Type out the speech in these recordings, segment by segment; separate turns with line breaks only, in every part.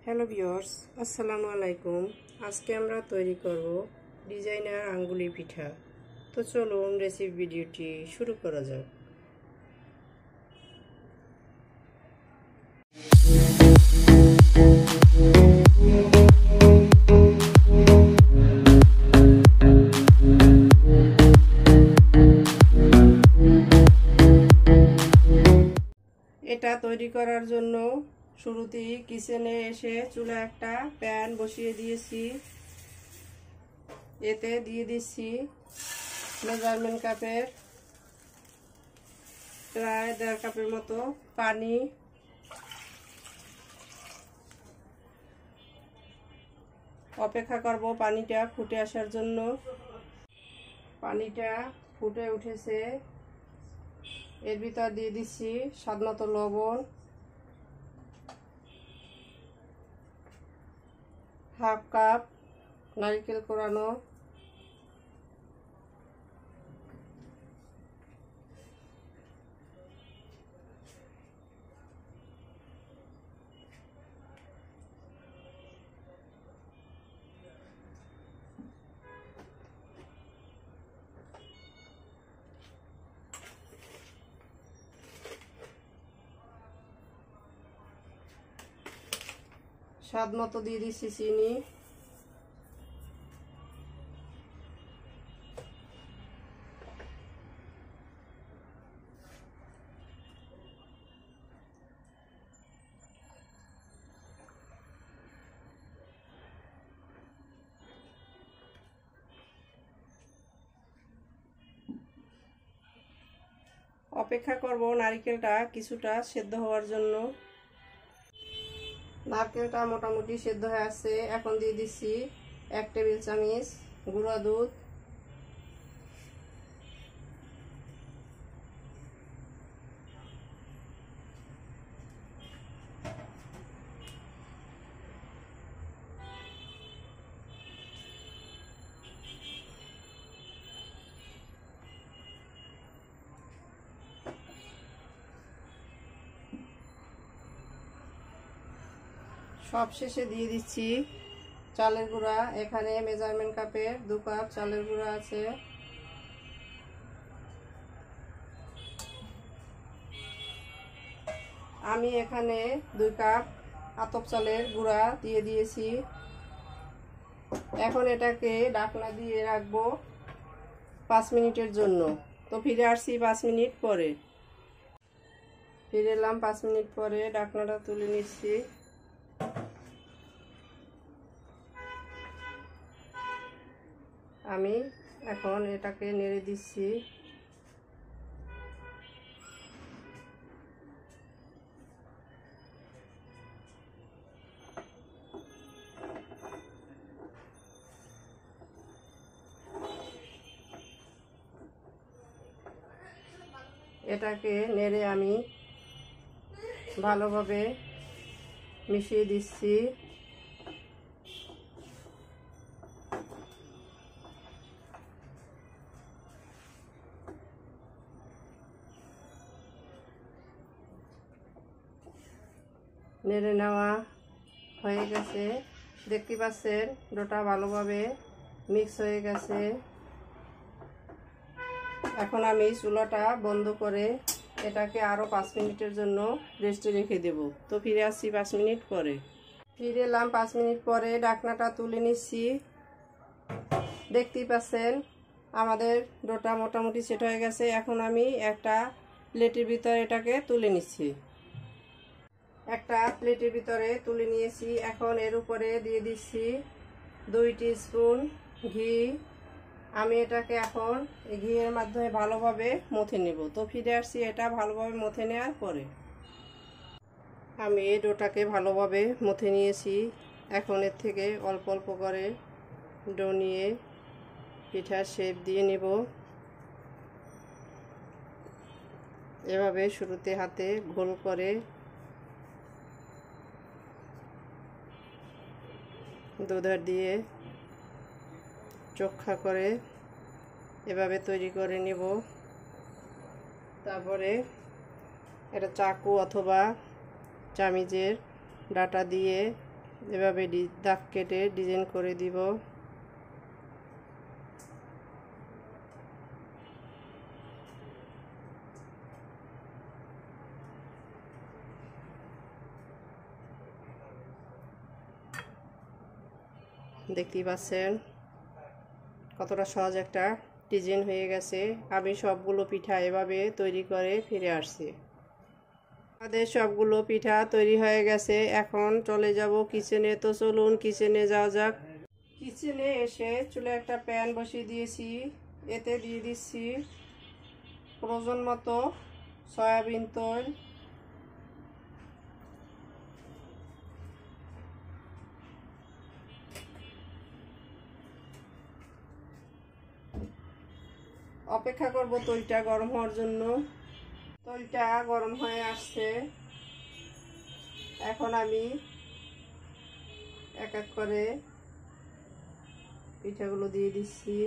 Hello viewers, আসসালামু আলাইকুম। আজকে আমরা তৈরি করব ডিজাইনার আঙ্গুলি পিঠা। তো চলুন রেসিপি ভিডিওটি শুরু করা যাক। এটা তৈরি করার জন্য শুরুতেই কিচেনে এসে চুলায় একটা প্যান বসিয়ে দিয়েছি। এতে দিয়ে দিচ্ছি মেজারমেন্ট কাপের প্রায় 1.5 কাপের মতো পানি। অপেক্ষা করব পানিটা ফুটে আসার জন্য। পানিটা ফুটে উঠেছে, এর ভিতর দিয়ে দিচ্ছি স্বাদমতো লবণ, হাফ কাপ নারকেল কোরানো, স্বাদ মতো দিয়ে দিচ্ছি চিনি, অপেক্ষা করব নারকেলটা কিছুটা সেদ্ধ হওয়ার জন্য। নারকেলটা মোটামুটি সেদ্ধ হয়ে আসছে। এখন দিয়ে দিচ্ছি 1 টেবিল চামচ গুঁড়া দুধ, সব শেষে দিয়ে দিচ্ছি চালের গুঁড়া। এখানে মেজারমেন্ট কাপের 2 কাপ চালের গুঁড়া আছে। আমি এখানে 2 কাপ আতপ চালের গুঁড়া দিয়ে দিয়েছি। এখন এটাকে ঢাকনা দিয়ে রাখবো 5 মিনিটের জন্য। তো ফিরে আসছি 5 মিনিট পরে। ফিরে এলাম 5 মিনিট পরে, ঢাকনাটা তুলে নিচ্ছি। আমি এখন এটাকে নেড়ে দিচ্ছি। এটাকে নেড়ে আমি ভালোভাবে মিশিয়ে দিচ্ছি। নেড়ে নেওয়া হয়ে গেছে, দেখতে পাচ্ছেন ডোটা ভালোভাবে মিক্স হয়ে গেছে। এখন আমি চুলাটা বন্ধ করে এটাকে আরও 5 মিনিটের জন্য রেস্টে রেখে দেব। তো ফিরে আসছি 5 মিনিট পরে। ফিরে এলাম 5 মিনিট পরে, ঢাকনাটা তুলে নিচ্ছি। দেখতেই পাচ্ছেন আমাদের ডোটা মোটামুটি সেট হয়ে গেছে। এখন আমি একটা প্লেটের ভিতরে এটাকে তুলে নিচ্ছি। একটা প্লেটের ভিতরে তুলে নিয়েছি। এখন এর উপরে দিয়ে দিচ্ছি 2 টিস্পুন ঘি। আমি এটাকে এখন ঘিয়ের মাধ্যমে ভালোভাবে মথে নেব। তো ফিরে আসছি এটা ভালোভাবে মথে নেওয়ার পরে। আমি এই ডোটাকে ভালোভাবে মথে নিয়েছি। এখন এর থেকে অল্প অল্প করে ডো নিয়ে পিঠার শেপ দিয়ে নেব। এভাবে শুরুতে হাতে গোল করে দুধার দিয়ে চোখা করে এভাবে তৈরি করে নেব। তারপরে এটা চাকু অথবা চামিচের ডাটা দিয়ে এভাবে দাগ কেটে ডিজাইন করে দিব। দেখতেই পাচ্ছেন কতটা সহজ একটা ডিজাইন হয়ে গেছে। আমি সবগুলো পিঠা এভাবে তৈরি করে ফিরে আসছি। আমাদের সবগুলো পিঠা তৈরি হয়ে গেছে। এখন চলে যাব কিচেনে। তো চলুন কিচেনে যাওয়া যাক। কিচেনে এসে চুলে একটা প্যান বসিয়ে দিয়েছি। এতে দিয়ে দিচ্ছি প্রয়োজন মতো সয়াবিন তেল, অপেক্ষা করব তেলটা গরম হওয়ার জন্য। তেলটা গরম হয়ে আসছে। এখন আমি এক এক করে পিঠাগুলো দিয়ে দিচ্ছি।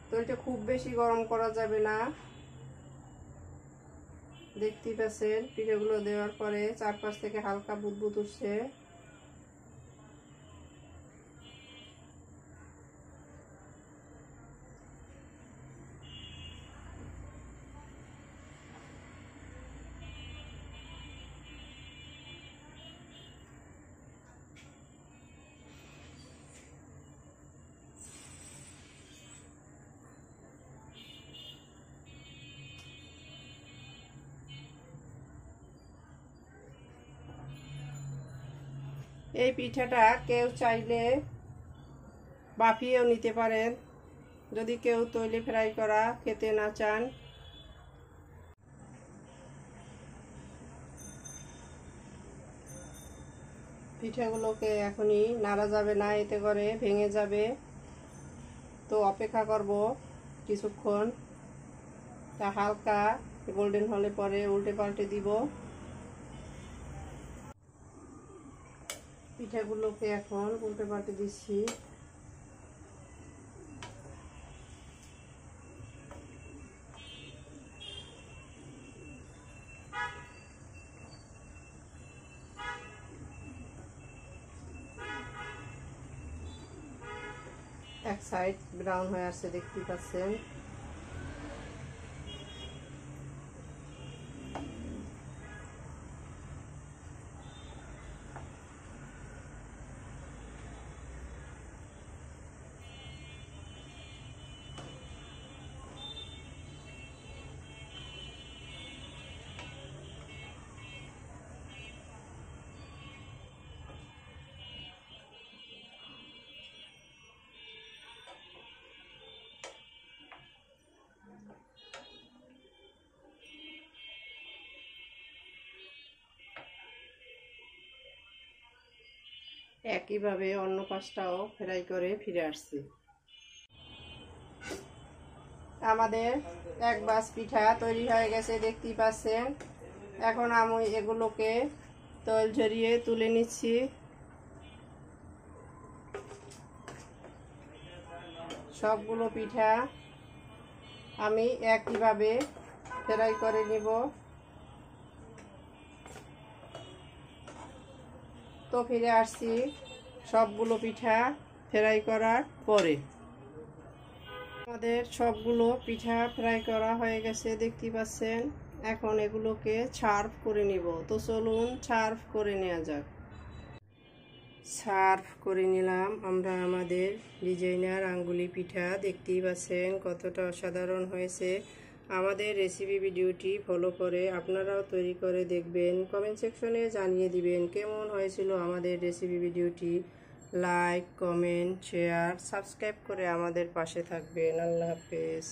তেলটা খুব বেশি গরম করা যাবে না। দেখতেই পাচ্ছেন পিঠাগুলো দেওয়ার পরে চারপাশ থেকে হালকা বুদবুদ উঠছে। এই পিঠাটা কেউ চাইলে বাফিয়েও নিতে পারেন, যদি কেউ তেলে ফ্রাই করা খেতে না চান। পিঠাগুলোকে এখনই নাড়া যাবে না, এতে করে ভেঙে যাবে। তো অপেক্ষা করব কিছুক্ষণ। তা হালকা গোল্ডেন হলে পরে উল্টে পাল্টে দিব। পিঠাগুলোকে এখন উল্টে পাল্টে দিচ্ছি। এক সাইড ব্রাউন হয়ে আসছে, দেখতেই পাচ্ছেন। একইভাবে অন্য পাশটাও ফ্রাই করে ফিরে আসছি। আমাদের এক বাস পিঠা তৈরি হয়ে গেছে, দেখতেই পাচ্ছেন। এখন আমি এগুলোকে তেল ঝরিয়ে তুলে নিচ্ছি। সবগুলো পিঠা আমি একইভাবে ফ্রাই করে নিব। তো ফিরে আসছি সবগুলো পিঠা ফ্রাই করার পরে। আমাদের সবগুলো পিঠা ফ্রাই করা হয়ে গেছে, দেখতে পাচ্ছেন। এখন এগুলোকে সার্ভ করে নিব। তো চলুন সার্ভ করে নেওয়া যাক। সার্ভ করে নিলাম আমরা আমাদের ডিজাইনার আঙ্গুলি পিঠা। দেখতেই পাচ্ছেন কতটা অসাধারণ হয়েছে। আমাদের রেসিপি ভিডিওটি ফলো করে আপনারাও তৈরি করে দেখবেন। কমেন্ট সেকশনে জানিয়ে দিবেন কেমন হয়েছিল আমাদের রেসিপি ভিডিওটি। লাইক, কমেন্ট, শেয়ার, সাবস্ক্রাইব করে আমাদের পাশে থাকবেন। আল্লাহ হাফেজ।